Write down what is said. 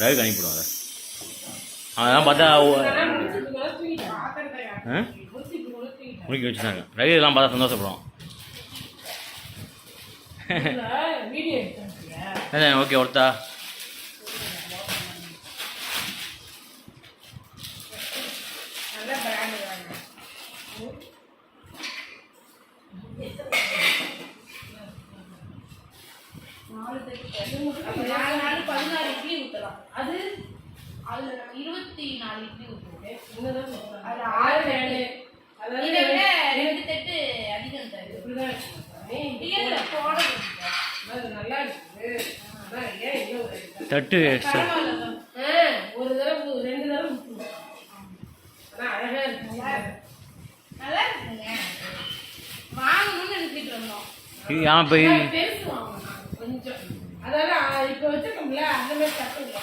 ரவிக்கு அனுப்பிவிடுவோம் அதை. அதெல்லாம் பார்த்தா முடிக்க வச்சுட்டாங்க. ரவி இதெல்லாம் பார்த்தா சந்தோஷப்படுவோம். ஓகே ஒருத்தா அது அதுல 24 இட்லி ஊற்றுவோம். அது 6 இதை விட 2 தட்டு அதிகம் தருது. நல்லா இருக்கு தட்டு ஒரு தடவை 2 தடவை ஊற்றுவோம். அழகா இருக்கு. நல்லா இருக்குங்க. வாங்கணும்னு நினைச்சிட்டு இருந்தோம். பெருசு வாங்கணும் கொஞ்சம். அதாவது இப்போ வச்சிருக்கோம்ல அந்த மாதிரி தப்பு இல்லை.